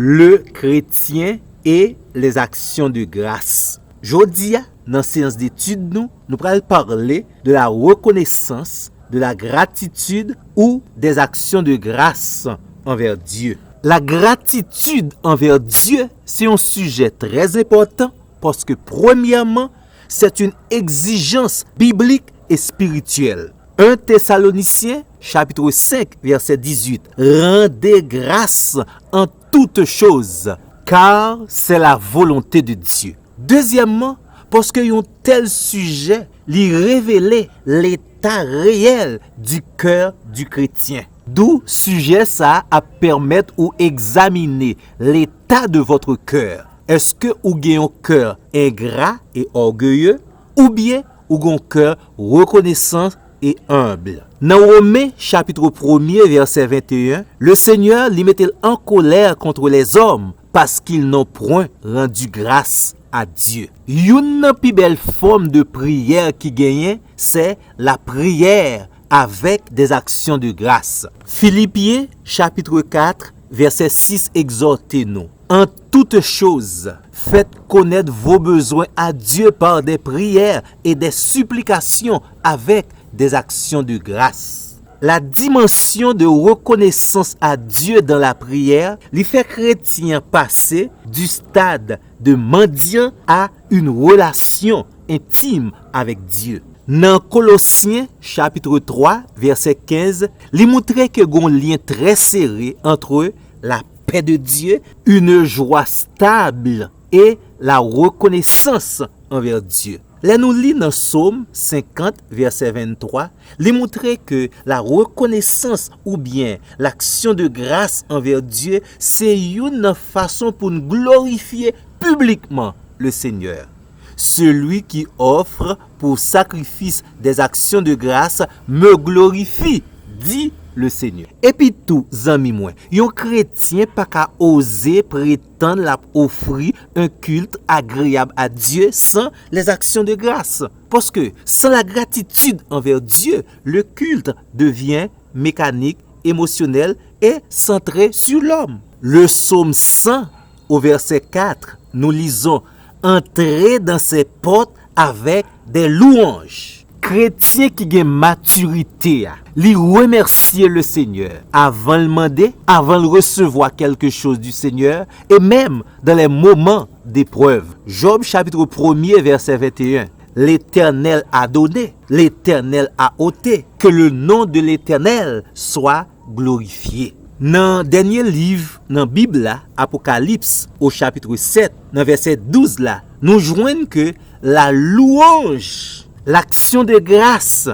le chrétien et les actions de grâce. Jodi, dans la séance d'études, nous allons parler de la reconnaissance, de la gratitude ou des actions de grâce envers Dieu. La gratitude envers Dieu, c'est un sujet très important parce que premièrement, c'est une exigence biblique et spirituelle. 1 Thessaloniciens, chapitre 5, verset 18. Rendez grâce en toutes choses, car c'est la volonté de Dieu. Deuxièmement, parce que un tel sujet lui révélait l'état réel du cœur du chrétien. D'où sujet ça à permettre ou examiner l'état de votre cœur. Est-ce que vous avez un cœur ingrat et orgueilleux ou bien vous avez un cœur reconnaissant et humble? Dans Romains chapitre 1er verset 21, le Seigneur les mettait en colère contre les hommes parce qu'ils n'ont point rendu grâce à Dieu. Une plus belle forme de prière qui gagne, c'est la prière avec des actions de grâce. Philippiens chapitre 4 verset 6 exhortez-nous. En toutes choses, faites connaître vos besoins à Dieu par des prières et des supplications avec des actions de grâce. La dimension de reconnaissance à Dieu dans la prière lui fait chrétien passer du stade de mendiant à une relation intime avec Dieu. Dans Colossiens chapitre 3 verset 15, il montre que un lien très serré entre la paix de Dieu, une joie stable et la reconnaissance envers Dieu. Là nous lisons dans Psaume 50 verset 23, il montre que la reconnaissance ou bien l'action de grâce envers Dieu, c'est une façon pour nous glorifier publiquement le Seigneur. Celui qui offre pour sacrifice des actions de grâce me glorifie, dit le Seigneur. Et puis tout, amis moi, un chrétien pas qu'à oser prétendre offrir un culte agréable à Dieu sans les actions de grâce. Parce que sans la gratitude envers Dieu, le culte devient mécanique, émotionnel et centré sur l'homme. Le psaume 100 au verset 4, nous lisons « Entrez dans ses portes avec des louanges ». Chrétien qui a maturité, lui remercier le Seigneur avant de demander, avant de recevoir quelque chose du Seigneur et même dans les moments d'épreuve. Job chapitre 1er verset 21. L'Éternel a donné, l'Éternel a ôté, que le nom de l'Éternel soit glorifié. Dans le dernier livre, dans la Bible, Apocalypse, au chapitre 7, dans verset 12, là, nous joignons que la louange, l'action de grâce,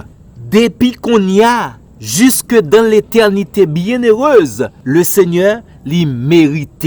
depuis qu'on y a, jusque dans l'éternité bienheureuse, le Seigneur l'y mérite.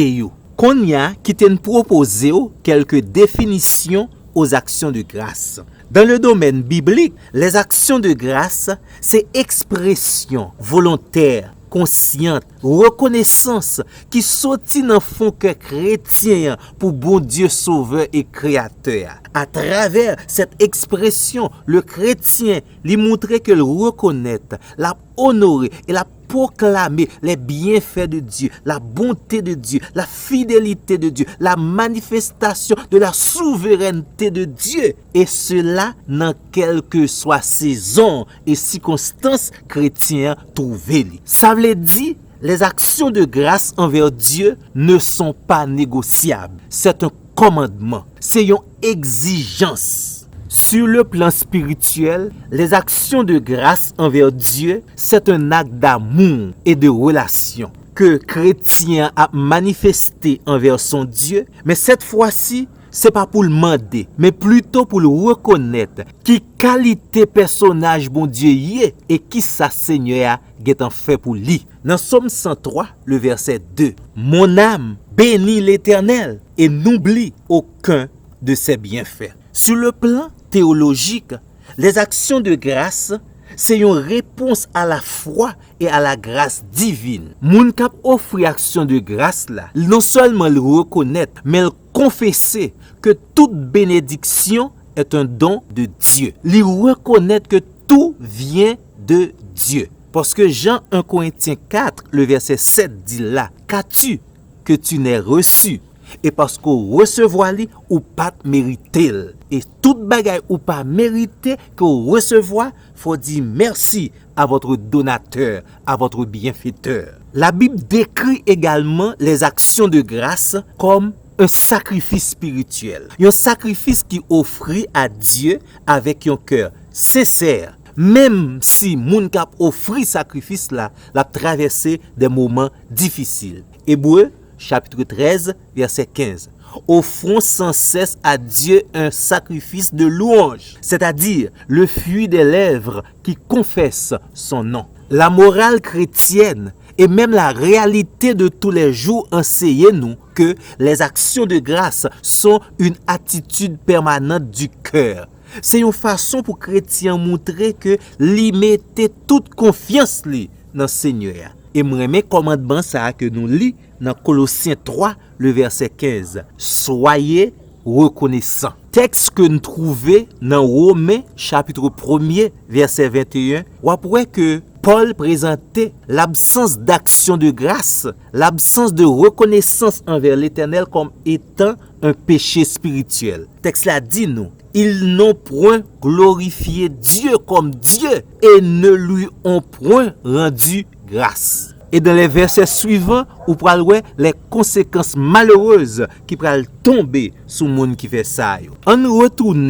Qu'on y a qui t'a proposé quelques définitions aux actions de grâce. Dans le domaine biblique, les actions de grâce, c'est expression volontaire, consciente, reconnaissance qui sortit dans fond que chrétien pour bon Dieu sauveur et créateur. À travers cette expression, le chrétien lui montrait que le reconnaître, la honorer et la proclamer les bienfaits de Dieu, la bonté de Dieu, la fidélité de Dieu, la manifestation de la souveraineté de Dieu. Et cela dans quelle que soit saison et circonstances chrétiens trouvées. Ça veut dire, les actions de grâce envers Dieu ne sont pas négociables. C'est un commandement, c'est une exigence. Sur le plan spirituel, les actions de grâce envers Dieu, c'est un acte d'amour et de relation que chrétien a manifesté envers son Dieu, mais cette fois-ci, c'est pas pour le demander, mais plutôt pour le reconnaître qui qualité personnage bon Dieu y est et qui sa Seigneur a fait pour lui. Dans Psaume 103, le verset 2, mon âme bénit l'Éternel et n'oublie aucun de ses bienfaits. Sur le plan théologique, les actions de grâce, c'est une réponse à la foi et à la grâce divine. Moun k'ap offri action de grâce là, non seulement le reconnaître, mais le confesser que toute bénédiction est un don de Dieu. Lui reconnaître que tout vient de Dieu. Parce que Jean 1 Corinthiens 4, le verset 7 dit là, qu'as-tu que tu n'es reçu. Et parce qu'on recevoir li ou pas mérité. Et toute bagaille ou pas mérité qu'on recevoir, faut dire merci à votre donateur, à votre bienfaiteur. La Bible décrit également les actions de grâce comme un sacrifice spirituel. Un sacrifice qui offrit à Dieu avec un cœur sincère. Même si moun kap offri sacrifice là, l'a traversé des moments difficiles. Hébreux chapitre 13 verset 15. Offrons sans cesse à Dieu un sacrifice de louange, c'est-à-dire le fruit des lèvres qui confessent son nom. La morale chrétienne et même la réalité de tous les jours enseignent-nous que les actions de grâce sont une attitude permanente du cœur. C'est une façon pour chrétien montrer que li mette toute confiance li dans Seigneur. Et me remet commandement ça que nous lit dans Colossiens 3 le verset 15. Soyez reconnaissants. Texte que nous trouvons dans Romains chapitre 1er verset 21. On voit que Paul présentait l'absence d'action de grâce, l'absence de reconnaissance envers l'Éternel comme étant un péché spirituel. Texte là dit nous, ils n'ont point glorifié Dieu comme Dieu et ne lui ont point rendu grâce. Et dans les versets suivants, on pourra voir les conséquences malheureuses qui pourraient tomber sur le monde qui fait ça. On retourne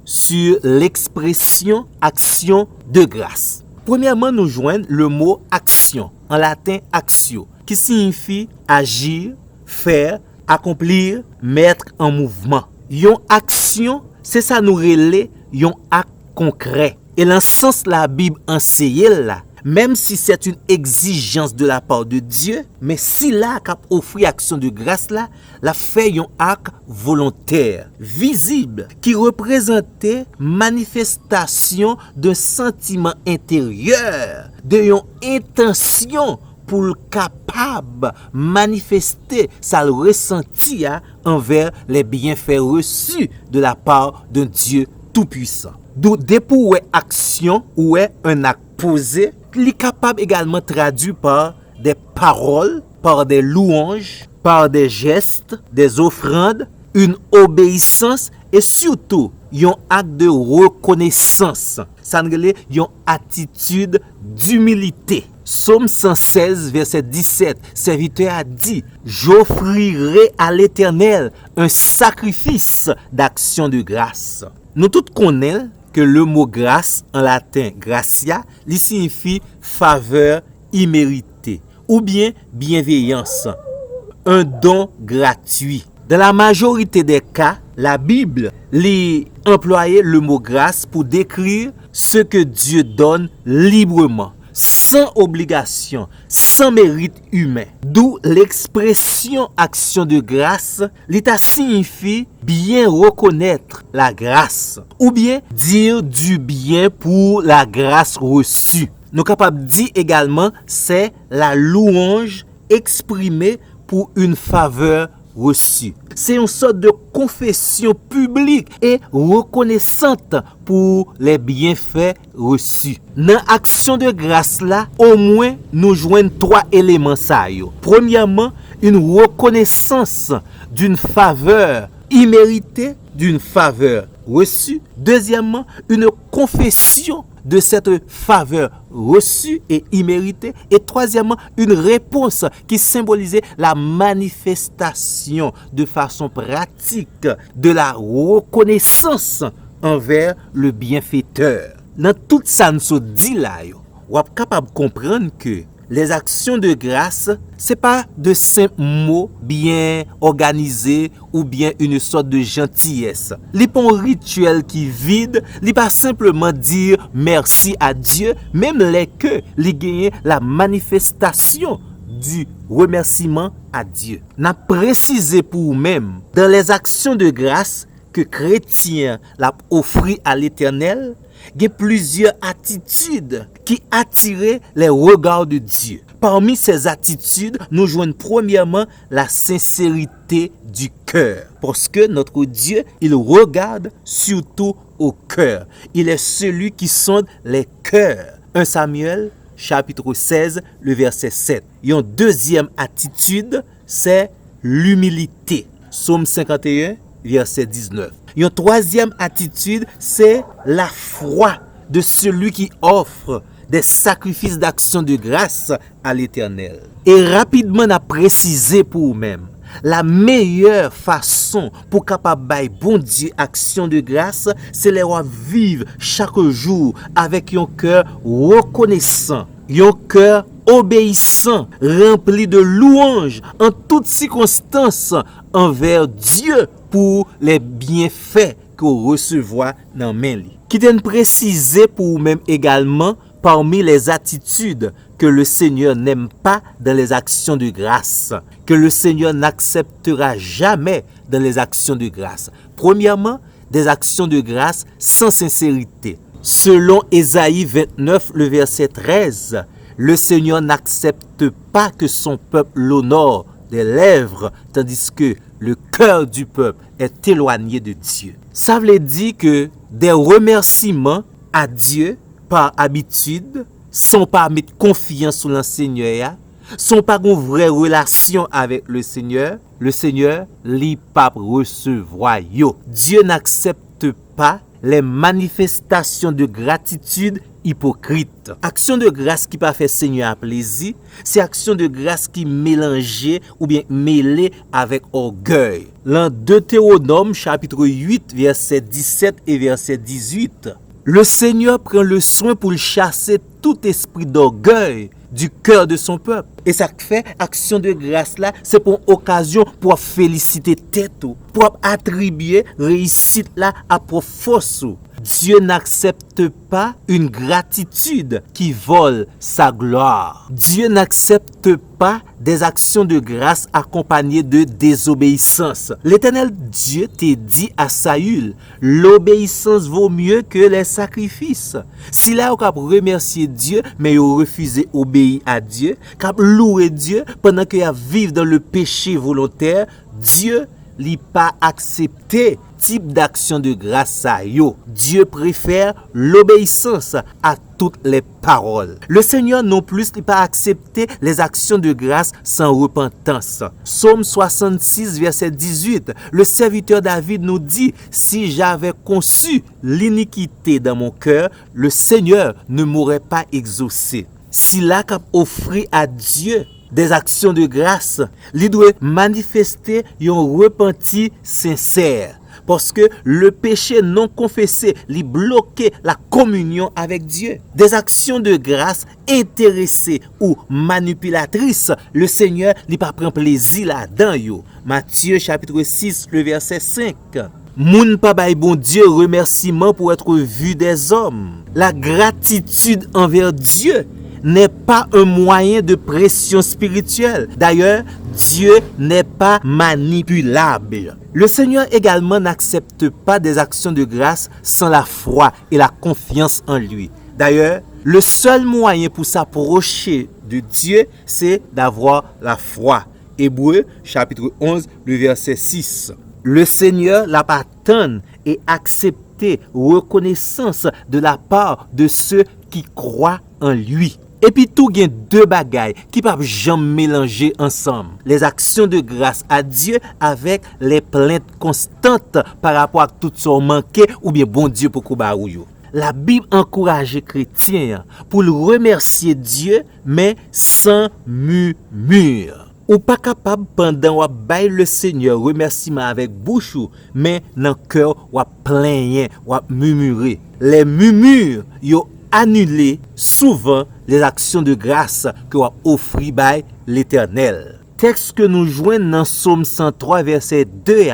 sur l'expression action de grâce. Premièrement, nous joignons le mot action, en latin actio, qui signifie agir, faire, accomplir, mettre en mouvement. Yon action, c'est ça nous relève yon acte concret. Et dans le sens la Bible enseigne là, même si c'est une exigence de la part de Dieu, mais si là qu'a offert action de grâce là, la fait un acte volontaire, visible, qui représentait manifestation d'un sentiment intérieur, de une intention pour le capable manifester sa ressenti envers les bienfaits reçus de la part d'un Dieu tout-puissant. D'où pour action ou un acte posé, il est capable également traduit par des paroles, par des louanges, par des gestes, des offrandes, une obéissance et surtout un acte de reconnaissance. Ça veut dire une attitude d'humilité. Psaume 116, verset 17, serviteur a dit, j'offrirai à l'Éternel un sacrifice d'action de grâce. Nous tous connaissons que le mot grâce en latin gratia, il signifie faveur imméritée ou bien bienveillance, un don gratuit. Dans la majorité des cas, la Bible employait le mot grâce pour décrire ce que Dieu donne librement, sans obligation, sans mérite humain. D'où l'expression action de grâce, l'état signifie bien reconnaître la grâce ou bien dire du bien pour la grâce reçue. Nous sommes capables de dire également c'est la louange exprimée pour une faveur reçue. C'est une sorte de confession publique et reconnaissante pour les bienfaits reçus. Dans l'action de grâce là, au moins nous joignons 3 éléments ça yo. Premièrement, une reconnaissance d'une faveur imméritée, d'une faveur reçue. Deuxièmement, une confession de cette faveur reçue et imméritée. Et troisièmement, une réponse qui symbolisait la manifestation de façon pratique de la reconnaissance envers le bienfaiteur. Dans tout ça, nous se dit là, on est capable de comprendre que les actions de grâce, ce n'est pas de simples mots bien organisés ou bien une sorte de gentillesse. Ce n'est pas un rituel qui vide, ce n'est pas simplement dire merci à Dieu, même les que les gagnent la manifestation du remerciement à Dieu. N'a précisé pour vous-même dans les actions de grâce que chrétien l'a offert à l'Éternel, il y a plusieurs attitudes qui attiraient les regards de Dieu. Parmi ces attitudes, nous joignons premièrement la sincérité du cœur. Parce que notre Dieu, il regarde surtout au cœur. Il est celui qui sonde les cœurs. 1 Samuel, chapitre 16, le verset 7. Et une deuxième attitude, c'est l'humilité. Psaume 51, verset 19. Une troisième attitude, c'est la foi de celui qui offre des sacrifices d'action de grâce à l'Éternel. Et rapidement, on a précisé pour vous-même, la meilleure façon pour capable bailler bon Dieu action de grâce, c'est les vivre chaque jour avec un cœur reconnaissant, un cœur obéissant, rempli de louanges en toutes circonstances envers Dieu pour les bienfaits qu'on recevoir dans main li. Qui t'en préciser pour vous-même également parmi les attitudes que le Seigneur n'aime pas dans les actions de grâce, que le Seigneur n'acceptera jamais dans les actions de grâce. Premièrement, des actions de grâce sans sincérité. Selon Ésaïe 29, le verset 13, le Seigneur n'accepte pas que son peuple l'honore des lèvres, tandis que le cœur du peuple est éloigné de Dieu. Ça veut dire que des remerciements à Dieu par habitude, sans pas mettre confiance sur le Seigneur, sans pas une vraie relation avec le Seigneur li pas recevoir yo. Dieu n'accepte pas les manifestations de gratitude hypocrite. Action de grâce qui pas fait Seigneur à plaisir, c'est action de grâce qui mélangée ou bien mêlée avec orgueil. Dans Deutéronome chapitre 8 verset 17 et verset 18, le Seigneur prend le soin pour chasser tout esprit d'orgueil du cœur de son peuple. Et ça fait action de grâce là, c'est pour occasion pour féliciter tête, pour attribuer réussite là à pour force. Dieu n'accepte pas une gratitude qui vole sa gloire. Dieu n'accepte pas des actions de grâce accompagnées de désobéissance. L'Éternel Dieu t'a dit à Saül, l'obéissance vaut mieux que les sacrifices. Si là, on a remercié Dieu, mais on refusé d'obéir à Dieu, qu'on louer Dieu pendant qu'il vivent dans le péché volontaire, Dieu n'a pas accepté type d'action de grâce à yo. Dieu préfère l'obéissance à toutes les paroles. Le Seigneur non plus n'a pas accepté les actions de grâce sans repentance. Psaume 66 verset 18, le serviteur David nous dit, si j'avais conçu l'iniquité dans mon cœur, le Seigneur ne m'aurait pas exaucé. Si là qu'a offert à Dieu des actions de grâce, il doit manifester un repenti sincère. Parce que le péché non confessé lui bloquait la communion avec Dieu. Des actions de grâce intéressées ou manipulatrices, le Seigneur lui pas prend plaisir là-dedans. Matthieu chapitre 6, le verset 5. Moun pa bay bon Dieu remerciement pour être vu des hommes. La gratitude envers Dieu n'est pas un moyen de pression spirituelle. D'ailleurs, Dieu n'est pas manipulable. Le Seigneur également n'accepte pas des actions de grâce sans la foi et la confiance en lui. D'ailleurs, le seul moyen pour s'approcher de Dieu, c'est d'avoir la foi. Hébreux, chapitre 11, le verset 6. Le Seigneur l'a pas attendu et accepté reconnaissance de la part de ceux qui croient en lui. Et puis tout gen deux bagailles qui peuvent jamais mélanger ensemble. Les actions de grâce à Dieu avec les plaintes constantes par rapport à tout ce manqué ou bien bon Dieu pour koubarouyo. La Bible encourage les chrétiens pour le remercier Dieu mais sans murmure. Ou pas capable pendant ou bail le Seigneur remerciement avec bouche mais dans cœur ou plaigner ou murmurer. Les murmures yo annuler souvent les actions de grâce que vous offrez par l'Éternel. Texte que nous joignons dans Psaume 103 verset 2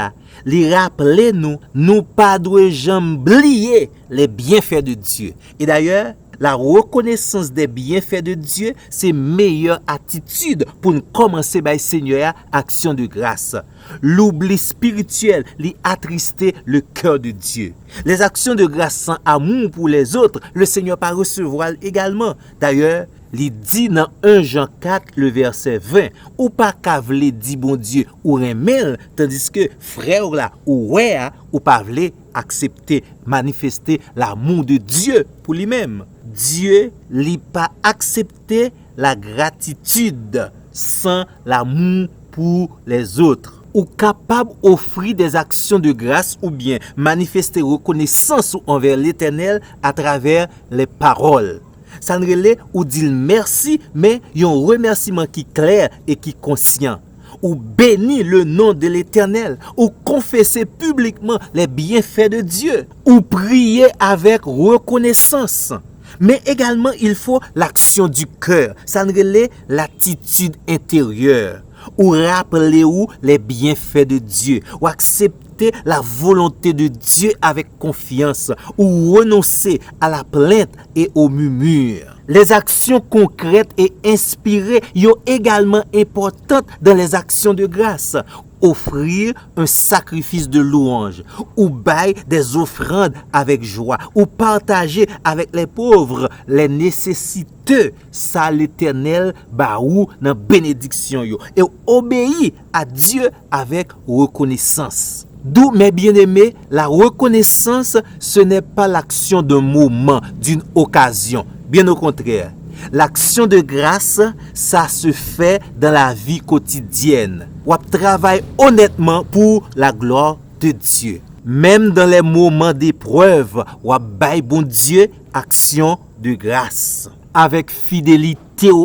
li rappelle nous pas doit jamais oublier les bienfaits de Dieu. Et d'ailleurs, la reconnaissance des bienfaits de Dieu, c'est meilleure attitude pour nous commencer par le Seigneur action de grâce. L'oubli spirituel lui attrister le cœur de Dieu. Les actions de grâce sans amour pour les autres, le Seigneur pas recevoir également. D'ailleurs, il dit dans 1 Jean 4, le verset 20, ou pas kavle dit bon Dieu ou remel, tandis que frère là ou ouais ou pas vle accepter, manifester l'amour de Dieu pour lui-même. Dieu n'a pas accepté la gratitude sans l'amour pour les autres. Ou capable d'offrir des actions de grâce ou bien manifester reconnaissance envers l'Éternel à travers les paroles. Ça ne relève ou dire merci, mais il y a un remerciement qui est clair et qui est conscient. Ou bénir le nom de l'Éternel, ou confesser publiquement les bienfaits de Dieu, ou prier avec reconnaissance. Mais également, il faut l'action du cœur. Ça ne relève l'attitude intérieure. Ou rappeler les bienfaits de Dieu, ou accepter la volonté de Dieu avec confiance, ou renoncer à la plainte et au murmure. Les actions concrètes et inspirées sont également importantes dans les actions de grâce. Offrir un sacrifice de louange, ou bailler des offrandes avec joie, ou partager avec les pauvres les nécessiteux, ça l'Éternel baou dans bénédiction yo, et obéir à Dieu avec reconnaissance. D'où, mes bien-aimés, la reconnaissance, ce n'est pas l'action d'un moment, d'une occasion. Bien au contraire. L'action de grâce, ça se fait dans la vie quotidienne. On travaille honnêtement pour la gloire de Dieu. Même dans les moments d'épreuve, on baille bon Dieu action de grâce. Avec fidélité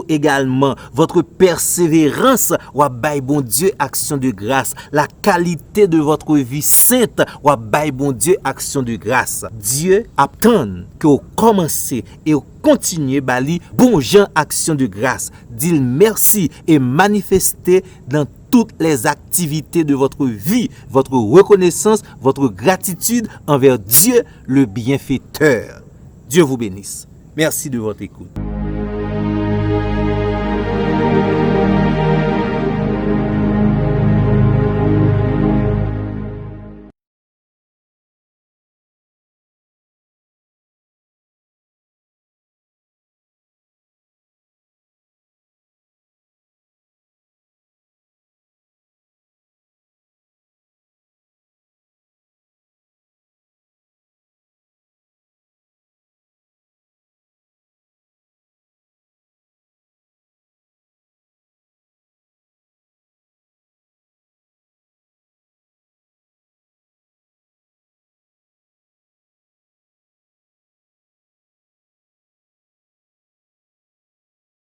également, votre persévérance, ou baille bon Dieu action de grâce. La qualité de votre vie sainte, ou baille bon Dieu action de grâce. Dieu attend que vous commencez et vous continuez bali bon gens action de grâce. Dis merci et manifestez dans toutes les activités de votre vie, votre reconnaissance, votre gratitude envers Dieu le bienfaiteur. Dieu vous bénisse. Merci de votre écoute.